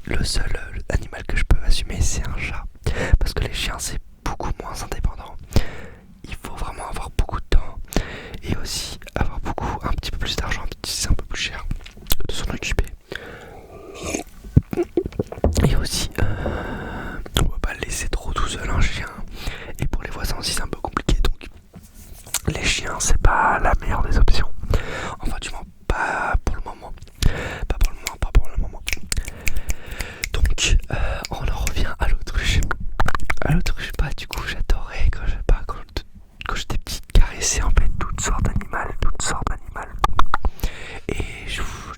le seul animal que je peux assumer, c'est un chat. Parce que les chiens, c'est beaucoup moins indépendant. Il faut vraiment avoir beaucoup de temps et aussi avoir un petit peu plus d'argent, c'est un peu plus cher de s'en occuper. Et aussi, on peut pas le laisser trop tout seul un chien. Et pour les voisins aussi, c'est un peu compliqué. Donc, les chiens, c'est pas la meilleure des options. Enfin, du moins, pas pour le moment. Pas pour le moment, pas pour le moment. Donc, on en revient à l'autruche. À l'autruche, bah, du coup, j'adorais quand j'étais petite, caresser en fait toutes sortes d'animaux, toutes sortes d'animaux. Et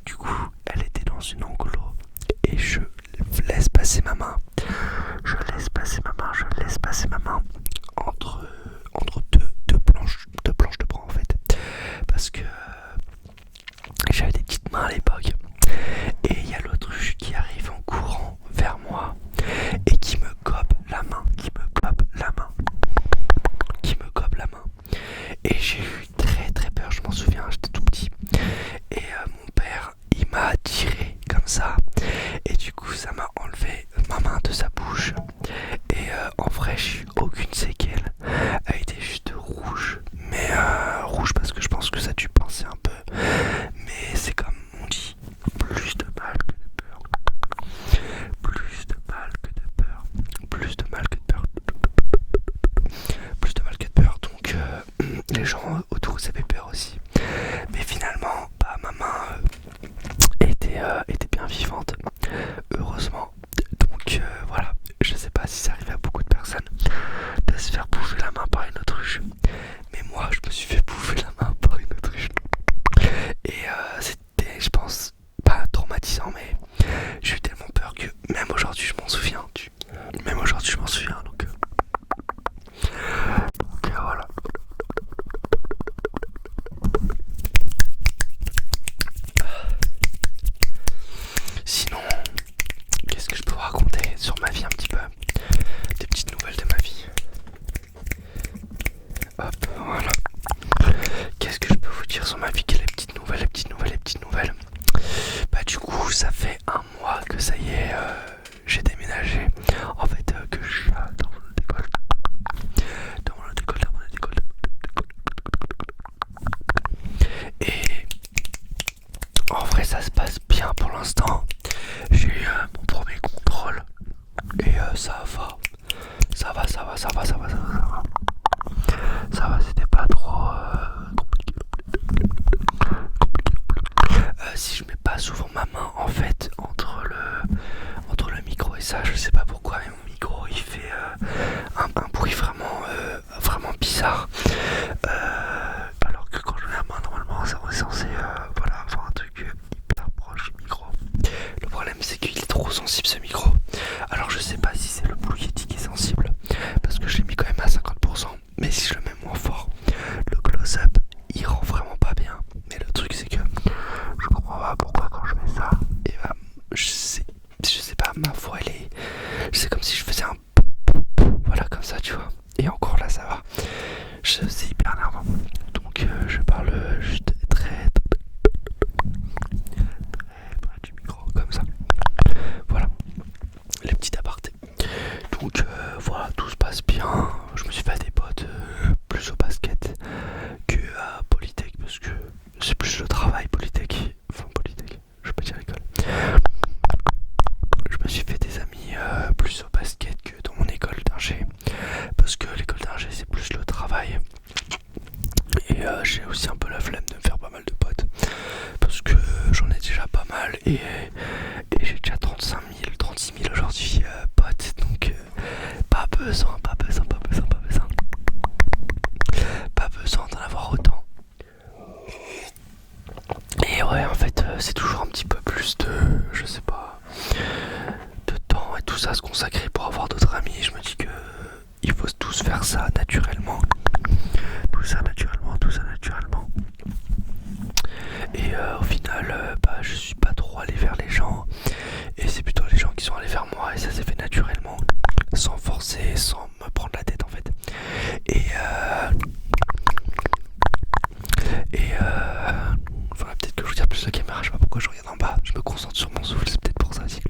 du coup, elle était dans une enclos et je laisse passer ma main. Je laisse passer ma main entre deux planches de bras en fait. Parce que j'avais des petites mains à l'époque. Et il y a l'autruche qui arrive en courant vers moi et qui me gobe la main, Et j'ai eu très très peur, je m'en souviens, j'étais tout petit. Et mon père, il m'a tiré comme ça. Et du coup, ça m'a enlevé ma main de sa bouche. Et en vrai, j'ai eu aucune séquelle. Elle était juste rouge. Mais rouge parce que je pense que ça a dû pincer un peu. Mais c'est comme on dit, plus de mal que de peur. Plus de mal que de peur. Plus de mal que de peur. Plus de mal que de peur. Donc les gens autour ils avaient peur aussi. Mais finalement, bah, ma main était bien vivante. Heureusement. Donc voilà, je sais pas si ça arrive à beaucoup de personnes de se faire bouffer la main par une autruche. Mais moi, je me suis fait bouffer la main par une autruche. Et c'était, je pense, pas traumatisant, mais j'ai eu tellement peur que même aujourd'hui, je m'en souviens. Même aujourd'hui, je m'en souviens. Donc voilà. Sinon, qu'est-ce que je peux vous raconter sur ma vie un petit peu? Des petites nouvelles de ma vie. Hop, voilà. Qu'est-ce que je peux vous dire sur ma vie? Quelles les petites nouvelles? Bah du coup, ça fait un mois que ça y est, j'ai déménagé. En fait, que je suis dans mon école. Dans mon école. Et en vrai, ça se passe bien pour l'instant. J'ai eu mon premier contrôle. Et ça va. Ça va. Ça va, c'était pas trop compliqué. Si je mets pas souvent ma main en fait entre le micro et ça, je sais pas pourquoi, mais mon micro il fait un bruit vraiment bizarre. Alors que quand je mets la main normalement ça on est censé voilà, avoir un truc hyper proche du micro. Le problème c'est qu'il est trop sensible ce micro. Alors je sais pas si c'est le Blue Yeti qui est sensible, parce que je l'ai mis quand même à 50%. Mais si je le mets moins fort, le close-up il rend vraiment pas bien. Mais le truc c'est que je comprends pas pourquoi quand je fais ça, et bah je sais pas, ma voix elle est. C'est comme si je faisais un voilà comme ça tu vois. Et encore là ça va. C'est hyper énervant. Donc je parle juste très près du micro comme ça. Voilà. Les petits apartés. Donc voilà, tout se passe bien. Je me suis fait des potes plus au basket que à Polytech, parce que c'est plus le travail Polytech. Enfin Polytech, je peux dire l'école. Je me suis fait des amis plus au basket que dans mon école d'ingé, parce que l'école d'ingé c'est plus le travail. Et j'ai aussi un peu la flemme de me faire pas mal de potes, parce que j'en ai déjà pas mal et j'ai déjà 36 000 aujourd'hui potes, donc pas besoin d'en avoir autant. Et ouais, en fait c'est toujours un petit peu plus de, je sais pas, de temps et tout ça à se consacrer pour avoir d'autres amis. Je me dis que il faut tous faire ça naturellement. Tout ça naturellement. Et au final, bah, je suis pas trop allé vers les gens. Et c'est plutôt les gens qui sont allés vers moi. Et ça s'est fait naturellement. Sans forcer, sans me prendre la tête en fait. Et faudrait peut-être que je vous dise plus de caméra. Je sais pas pourquoi je regarde en bas. Je me concentre sur mon souffle. C'est peut-être pour ça aussi.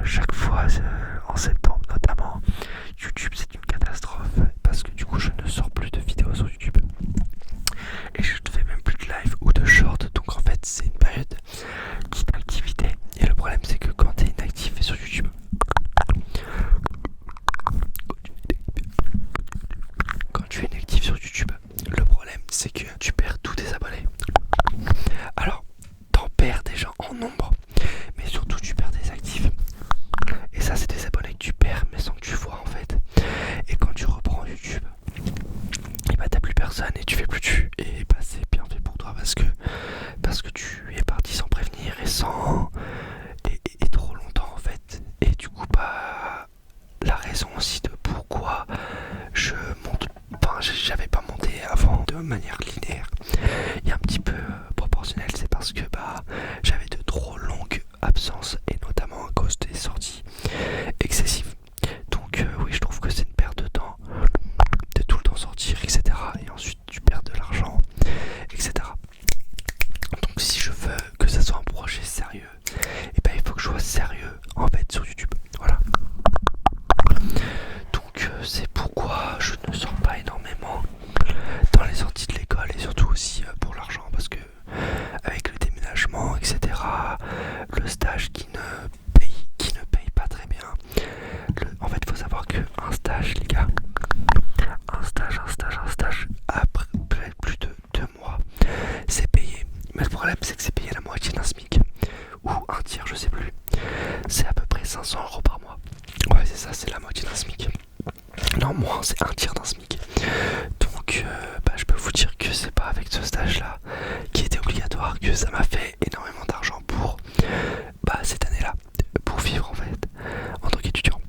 chaque fois en septembre notamment, YouTube c'est une catastrophe parce que du coup je ne sors plus de vidéos sur YouTube et je ne fais même plus de live ou de short, donc en fait c'est une période d'inactivité. Et le problème c'est que quand tu es inactif sur YouTube, quand tu es inactif sur YouTube, le problème c'est que tu perds tous tes abonnés. Alors t'en perds déjà en nombre, mais surtout tu perds des actifs. Et ça c'est des abonnés que tu perds mais sans que tu vois en fait. Et quand tu reprends YouTube, et bah t'as plus personne et tu fais plus dessus. Et bah c'est bien fait pour toi parce que tu es parti sans prévenir et sans et trop longtemps en fait. Et du coup bah la raison aussi de pourquoi je monte, enfin j'avais pas monté avant de manière linéaire et un petit peu proportionnelle, c'est parce que bah j'avais de trop longues absences et notamment à cause des sorties excessives. Donc oui, je trouve que c'est une perte de temps de tout le temps sortir, etc. Et ensuite tu perds de l'argent, etc. Donc si je veux que ça soit un projet sérieux, et ben il faut que je sois sérieux en fait sur YouTube. Voilà. Donc c'est pourquoi je ne sors pas énormément dans les sorties de l'école et surtout aussi pour l'argent parce que avec le déménagement, etc. Le stage qui ne paye pas très bien. En fait, faut savoir que un stage, les gars, un stage après plus de 2 mois, c'est payé. Mais le problème, c'est que c'est payé la moitié d'un SMIC ou un tiers, je sais plus. C'est à peu près 500 € par mois. Ouais, c'est ça, c'est la moitié d'un SMIC. Non, moins, c'est un tiers d'un SMIC. Donc, bah, je peux vous dire que c'est pas avec ce stage-là qui était obligatoire que ça m'a fait énormément d'argent pour bah, cette année-là, pour vivre en fait en tant qu'étudiant.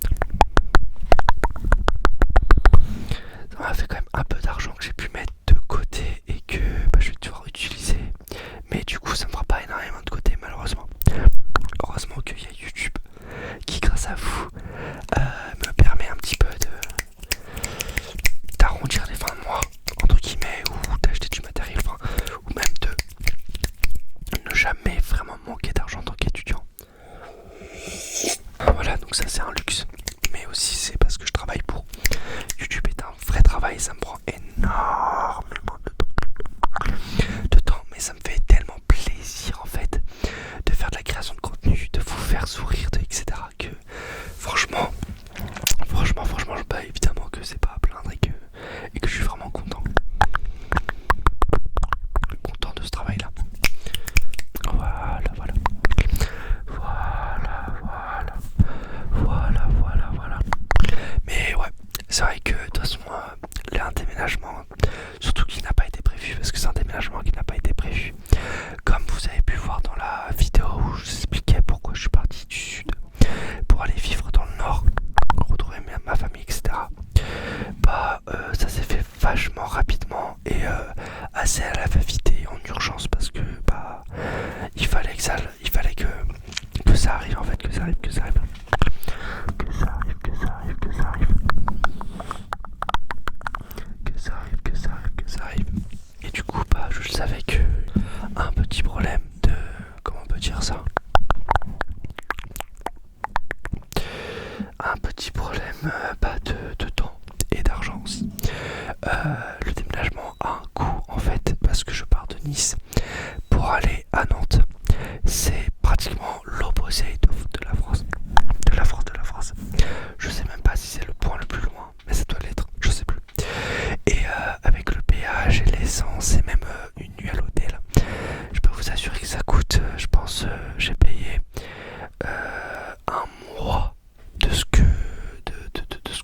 Ça m'a fait quand même un peu d'argent que j'ai pu mettre de côté et que bah, je vais devoir utiliser. Mais du coup, ça me fera pas énormément de côté malheureusement. Heureusement qu'il y a YouTube qui, grâce à vous, me permet un petit peu d'arrondir les fins de mois entre guillemets ou d'acheter du matériel, enfin, ou même de ne jamais vraiment manquer d'argent en tant qu'étudiant. Voilà, donc ça c'est un luxe, mais aussi c'est parce que je travaille pour. YouTube est un vrai travail, ça me prend énormément de temps, mais ça me fait tellement plaisir en fait de faire de la création de contenu, de vous faire sourire, etc. que franchement, bah, évidemment que c'est pas à plaindre et que je suis vraiment content de ce travail là. Voilà. Mais ouais, c'est vrai que de toute façon, un déménagement, surtout qui n'a pas été prévu, parce que c'est un déménagement qui n'a pas été prévu. Comme vous avez pu voir dans la vidéo où je vous expliquais pourquoi je suis parti du sud pour aller vivre dans le nord, retrouver ma famille, etc. Bah, ça s'est fait vachement rapidement et assez à la va-vite et en urgence parce que bah, il fallait que ça arrive en fait, que ça arrive. Et du coup, bah, je savais que un petit problème de, comment on peut dire ça, un petit problème bah, de temps et d'argent aussi. Le déménagement a un coût en fait parce que je pars de Nice pour aller à Nantes. C'est pratiquement l'opposé de la France. Je sais même pas si c'est le point le plus loin, mais ça doit l'être, je sais plus. Et avec le péage et l'essence et même une nuit à l'hôtel, je peux vous assurer que ça coûte, je pense, j'ai payé un mois de ce que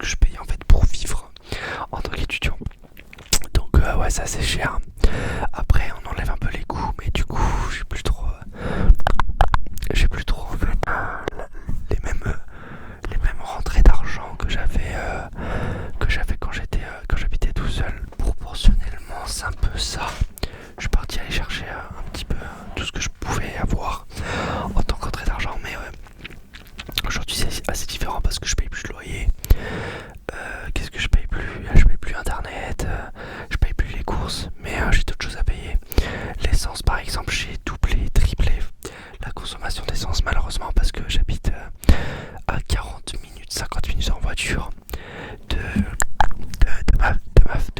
je paye en fait pour vivre en tant qu'étudiant. Donc ouais, ça c'est cher. Après on enlève un peu les coûts, mais du coup j'ai plus trop en fait les mêmes rentrées d'argent que j'avais quand j'habitais tout seul. Proportionnellement c'est un peu ça. Je suis parti aller chercher un petit peu tout ce que je pouvais avoir en tant qu'entrée d'argent, mais aujourd'hui c'est assez différent parce que je paye plus de loyer. Qu'est-ce que je paye plus? Je paye plus internet, je paye plus les courses, mais voiture de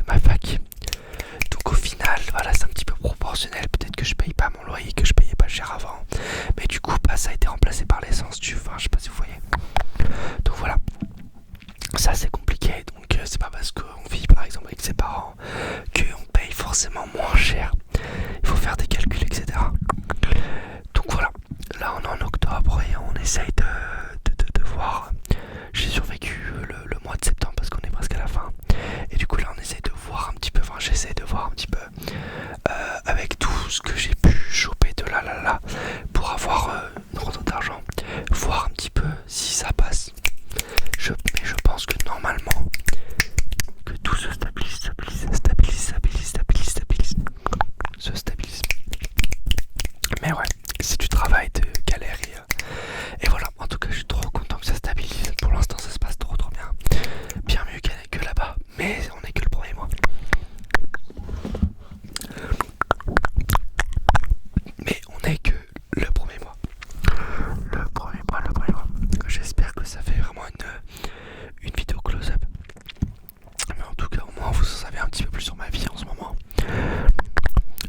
ma fac. Donc au final, voilà, c'est un petit peu proportionnel. Peut-être que je paye pas mon loyer, que je payais pas cher avant. Mais du coup, bah, ça a été remplacé par l'essence. Enfin, je sais pas si vous voyez. Donc voilà. Ça c'est compliqué. Donc c'est pas parce qu'on vit par exemple avec ses parents qu'on paye forcément moins cher. Il faut faire des calculs, etc. Donc voilà. Là on est en octobre et on essaye de voir. J'ai survécu le mois de septembre parce qu'on est presque à la fin. Et du coup là on essaye de voir un petit peu. Enfin j'essaie de voir un petit peu avec tout ce que j'ai pu choper de là pour avoir une rentrée d'argent. Voir un petit peu si ça passe. Mais je pense que normalement que tout se stabilise. Mais ouais, c'est du travail de galère et voilà. En tout cas, je suis trop content que ça stabilise. Pour l'instant, ça se passe trop bien. Bien mieux que là-bas. Mais on est que le premier mois. Mais on est que le premier mois. Le premier mois. J'espère que ça fait vraiment une vidéo close-up. Mais en tout cas, au moins, vous en savez un petit peu plus sur ma vie en ce moment.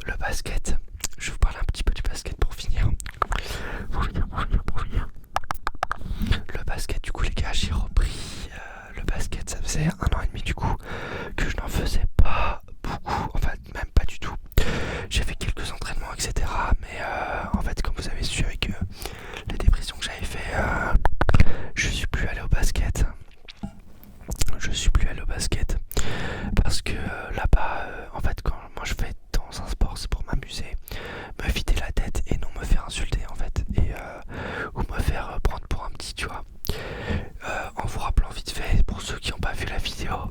Le basket. Je vais vous parler un petit peu du basket pour finir. Le basket, du coup, les gars, j'ai repris le basket. Ça faisait 1 an et demi, du coup, que je n'en faisais pas beaucoup. En fait, même pas du tout. J'ai fait quelques entraînements, etc. Mais en fait, comme vous avez su avec les dépressions que j'avais fait, je suis plus allé au basket. Parce que là-bas, en fait, quand moi je vais dans un sport, c'est pour m'amuser, me vider la tête et non me faire insulter en fait, et ou me faire prendre pour un petit, tu vois. En vous rappelant vite fait, pour ceux qui n'ont pas vu la vidéo,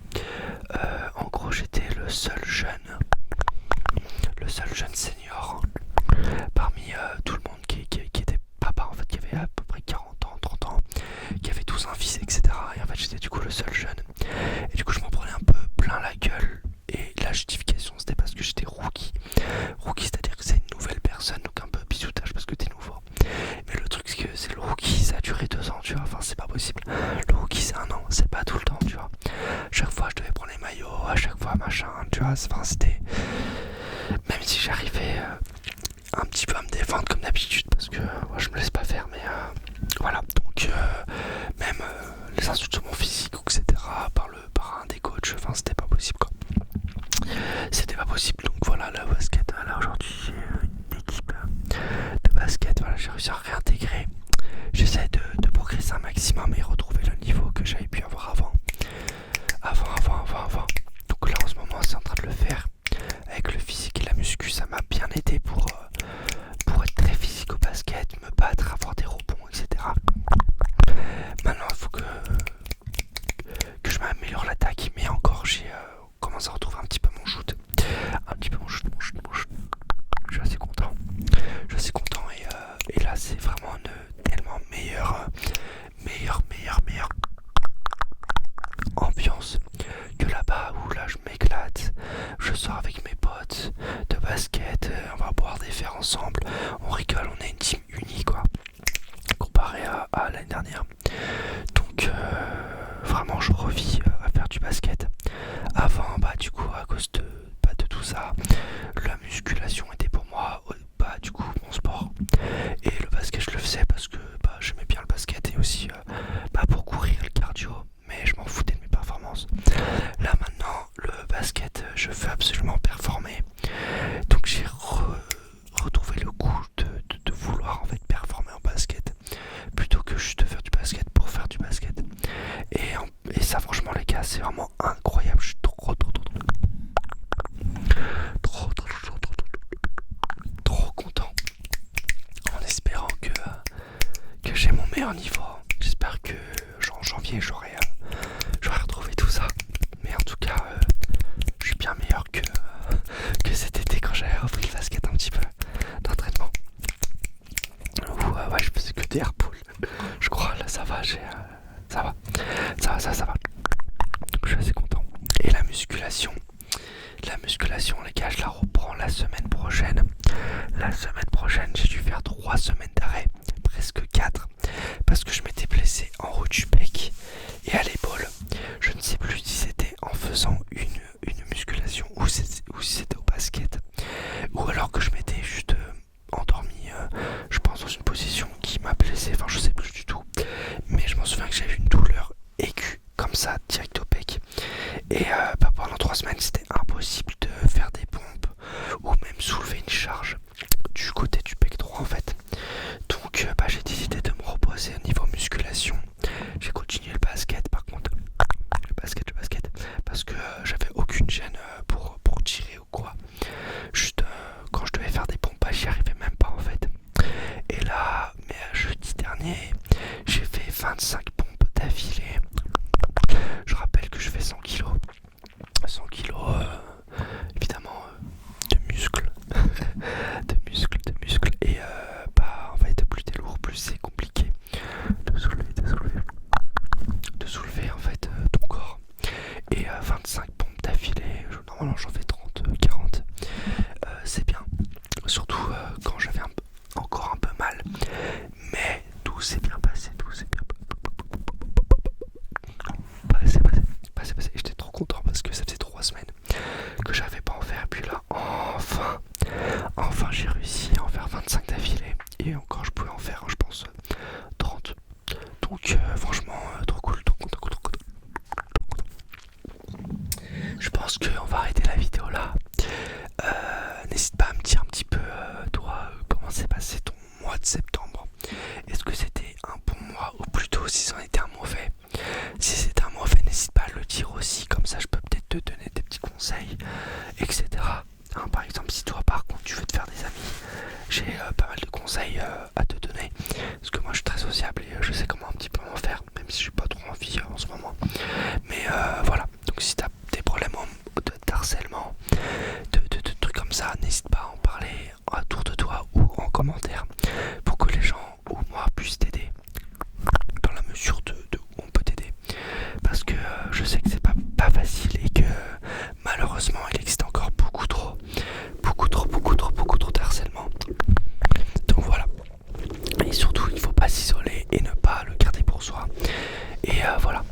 en gros j'étais le seul jeune senior parmi tout le monde qui était papa en fait, qui avait à peu près 40 ans, 30 ans, qui avait tous un fils, etc. Et en fait j'étais du coup le seul jeune. Et du coup je m'en prenais un peu plein la gueule. Et la justification c'était parce que j'étais rookie. Rookie c'est-à-dire que c'est une nouvelle personne, donc un peu bisoutage parce que t'es nouveau. Mais le truc c'est que c'est le rookie, ça a duré 2 ans, tu vois. Enfin c'est pas possible. Le rookie c'est 1 an, c'est pas tout le temps, tu vois. Chaque fois je devais prendre les maillots, à chaque fois machin, tu vois. Enfin c'était... Même si j'arrivais un petit peu à me défendre comme d'habitude, parce que moi je me laisse pas faire, mais voilà. Donc même les insultes sur mon physique, etc. par un des coachs, enfin c'était pas possible quoi. C'était pas possible. Donc voilà, le basket, là aujourd'hui j'ai une équipe de basket, voilà, j'ai réussi à réintégrer. J'essaie de progresser un maximum et retrouver le niveau que j'avais pu avoir avant. Donc là en ce moment c'est en train de le faire. Avec le physique et la muscu, ça m'a bien aidé pour être très physique au basket, me battre, avoir des rebonds, etc. Maintenant il faut que je m'améliore l'attaque, mais encore j'ai commencé à retrouver un petit peu mon shoot. Je suis assez content. Et là c'est vraiment une tellement meilleure ambiance que là-bas où là je m'éclate. Je sors avec mes potes de basket, on va boire des verres ensemble, on rigole, on est une team unie quoi, comparé à l'année dernière. Donc vraiment je revis à faire du basket. Avant bah du coup à cause de tout ça, la musculation était pour moi bah du coup mon sport, et le basket je le faisais parce que bah j'aimais bien le basket et aussi bah pour courir, le cardio, mais je m'en foutais de mes performances. Là maintenant le basket je veux absolument performer, donc j'ai retrouvé le goût de vouloir en fait performer en basket plutôt que juste de faire du basket pour faire du basket. Et ça franchement les gars c'est vraiment incroyable. Je suis trop content, en espérant que j'ai mon meilleur niveau. J'espère que en janvier j'aurai retrouvé tout ça. Mais en tout cas je suis bien meilleur que cet été quand j'avais repris le basket un petit peu d'entraînement. Ouais je faisais que des air pulls. Je crois là ça va, ça va. Donc, je suis assez content. Et la musculation les gars, je la reprends la semaine prochaine. La semaine prochaine j'ai dû faire 3 semaines d'arrêt, presque 4, parce que je m'étais blessé en haut du pec et à l'épaule. souviens que j'avais une douleur aiguë comme ça direct au pec et pendant 3 semaines c'était impossible de faire des pompes ou même soulever une charge du côté du pec droit en fait. Donc j'ai décidé de me reposer au niveau musculation. J'ai continué le basket par contre, le basket parce que j'avais aucune gêne pour tirer ou quoi. Juste quand je devais faire des pompes, j'y arrivais même pas en fait. Et là, jeudi dernier, j'ai fait 25 pompes d'affilée. Je rappelle que je fais 100 kilos. 100 kilos, évidemment, de muscles. de muscles. Et en fait, plus t'es lourd, plus c'est compliqué de soulever en fait ton corps. Et 25 pompes d'affilée, normalement j'en fais 30, 40. C'est bien. Surtout quand j'avais encore un peu mal. Mais tout s'est bien passé, passé. J'étais trop content parce que ça faisait 3 semaines que j'avais pas en faire. Puis là, enfin j'ai réussi à en faire 25 d'affilée. Et encore, je pouvais en faire, je pense, 30. Donc, franchement, trop cool. Je pense qu'on va arrêter la vidéo là. N'hésite pas à me dire un petit peu, toi, comment s'est passé ton mois de septembre. Est-ce que c'était un bon mois ou plutôt si c'en était un mauvais? Si c'était un mauvais, n'hésite pas à le dire aussi, comme ça je peux peut-être te donner des petits conseils, etc. Hein, par exemple, si toi par contre tu veux te faire des amis, j'ai pas mal de conseils à te donner. Parce que moi je suis très sociable et je sais comment un petit peu m'en faire, même si j'ai pas trop envie en ce moment. Mais voilà, donc si t'as des problèmes de harcèlement, de trucs comme ça, n'hésite pas à en parler autour de toi ou en commentaire pour que les gens ou moi puissent t'aider dans la mesure de où on peut t'aider. Parce que je sais que c'est pas facile et que malheureusement il existe encore beaucoup trop de harcèlement. Donc voilà. Et surtout il faut pas s'isoler et ne pas le garder pour soi. Et voilà.